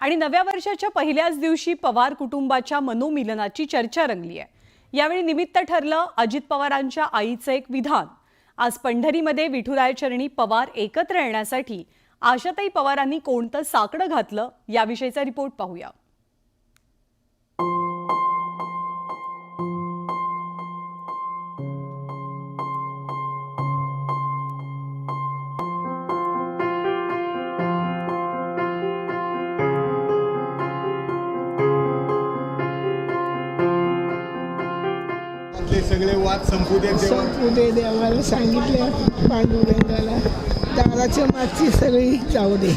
आणि नव्या वर्षाच्या पहिल्याच दिवशी पवार कुटुंबाच्या मनोमिलनाची चर्चा रंगली आहे। यावेळी निमित्त ठरलं अजित पवारांच्या आईचं एक विधान। आज पंढरीमध्ये विठुराय चरणी पवार एकत्र येण्यासाठी आशाताई पवारांनी कोणतं साकडं घातलं याविषयीचा रिपोर्ट पाहूया। सगळे वाद संपू दे देवाला सांगितले पांडुरंगाला दाराच्या मागची सगळी जाऊ दे।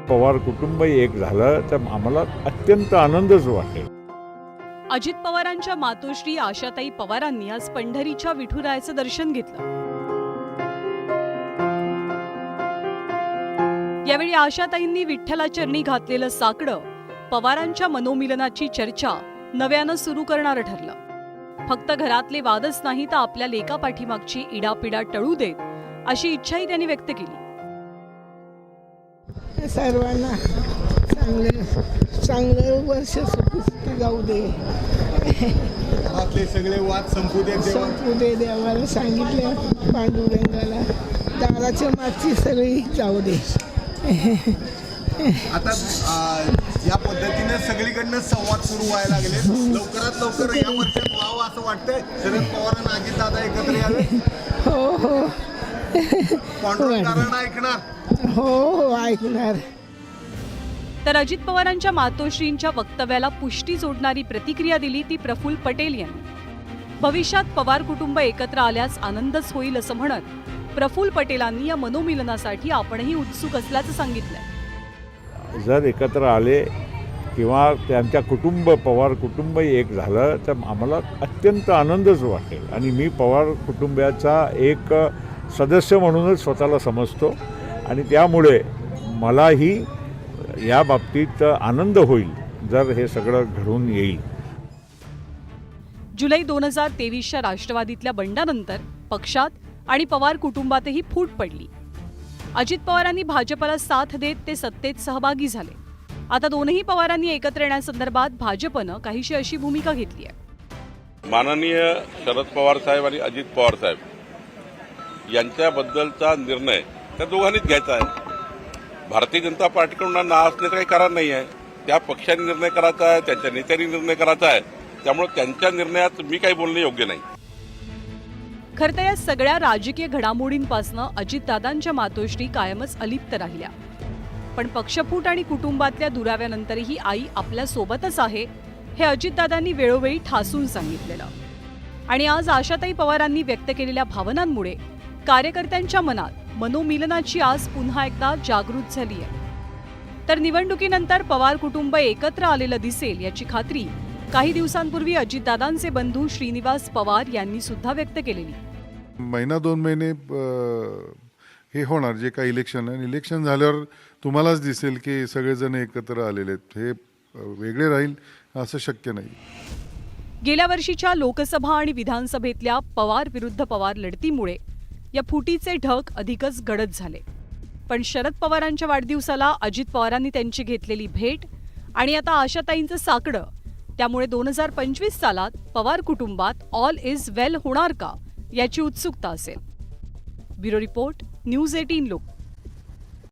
पवार कुटुंब एक झालं तर आम्हाला अत्यंत आनंदच वाटेल। अजित पवारांच्या मातोश्री आशाताई पवारांनी आज पंढरीच्या विठुरायाचं दर्शन घेतलं। यावेळी आशाताईंनी विठ्ठलाचरणी घातलेलं साकडं पवारांच्या मनोमिलनाची चर्चा नव्यानं सुरू करणारं ठरलं। फक्त घरातले वादच नाही तर आपल्या लेकापाठीमागची इडापिडा टळू देत अशी इच्छाही त्यांनी व्यक्त केली। सर्वांना चांगलं वर्ष सुखी जाऊ दे। आपले सगळे वाद संपू दे देवाला सांगितले पांडुरंगाला दाराच्या मागची सगळी जाऊ दे। आता या पद्धतीने सगळीकडनं संवाद सुरू व्हायला लागले। लवकरात लवकर या वर्षात व्हावं असं वाटतंय। शरद पवारांना अजित दादा एकत्र यावे। हो पांडुरंगाला ऐकणार। हो ऐकणार। तर अजित पवारांच्या मातोश्रींच्या वक्तव्याला पुष्टी जोडणारी प्रतिक्रिया दिली ती प्रफुल्ल पटेल यांनी। भविष्यात पवार कुटुंब एकत्र आल्यास आनंदच होईल असं म्हणत प्रफुल्ल पटेलांनी या मनोमिलनासाठी आपणही उत्सुक असल्याचं सांगितलंय। जर एकत्र आले किंवा त्यांच्या पवार कुटुंब एक झालं तर आम्हाला अत्यंत आनंदच वाटेल आणि मी पवार कुटुंबाचा एक सदस्य म्हणूनच स्वतःला समजतो आणि त्यामुळे मलाही या बाबतीत आनंद होईल जर हे सगळं घडून येईल। जुलै 2023च्या राष्ट्रवादीतल्या बंडानंतर पक्षात आणि पवार कुटुंबातही फूट पडली। अजित पवारांनी भाजपला साथ देत ते सत्तेत सहभागी झाले। आता दोनही पवारांनी एकत्र येण्यासंदर्भात भाजपनं काहीशी अशी भूमिका घेतली आहे। माननीय शरद पवार साहेब आणि अजित पवार साहेब यांच्याबद्दलचा निर्णय त्या दोघांनीच घ्यायचा आहे। भारतीय जनता पार्टीकडून ना असण्याचं काही कारण नाही आहे। त्या पक्षाने निर्णय करायचा आहे, त्यांच्या नेत्यांनी निर्णय करायचा आहे। त्यामुळे त्यांच्या निर्णयात मी काही बोलणे योग्य नाही। खरं तर या सगळ्या राजकीय घडामोडींपासून अजितदादांच्या मातोश्री कायमच अलिप्त राहिल्या, पण पक्षफूट आणि कुटुंबातल्या दुराव्यानंतरही आई आपल्या सोबतच आहे हे अजितदादांनी वेळोवेळी ठासून सांगितलेलं। आणि आज आशाताई पवारांनी व्यक्त केलेल्या भावनांमुळे कार्यकर्त्यांच्या मनात मनोमिलनाची आस पुन्हा एकदा जागृत झाली आहे। तर निवडणुकीनंतर पवार कुटुंब एकत्र आलेलं दिसेल याची खात्री काही दिवसांपूर्वी अजितदादांचे बंधू श्रीनिवास पवार यांनी सुद्धा व्यक्त केलेली। महिना 2 महिने हे होणार जे काही इलेक्शन आहे, इलेक्शन झाल्यावर तुम्हालाच दिसेल की सगळेजण एकत्र आलेले आहेत। हे वेगळे राहील असं शक्य नाही। गेल्या वर्षीच्या लोकसभा आणि विधानसभेतल्या पवार विरुद्ध पवार लढतीमुळे या फुटीचे ढग अधिकच गडद झाले, पण शरद पवारांच्या वाढदिवसाला अजित पवारांनी त्यांची घेतलेली भेट आणि आता आशाताईंचं साकडं, त्यामुळे 2025 सालात पवार कुटुंबात ऑल इज वेल होणार का याची उत्सुकता असेल। ब्युरो रिपोर्ट, न्यूज 18 लोक।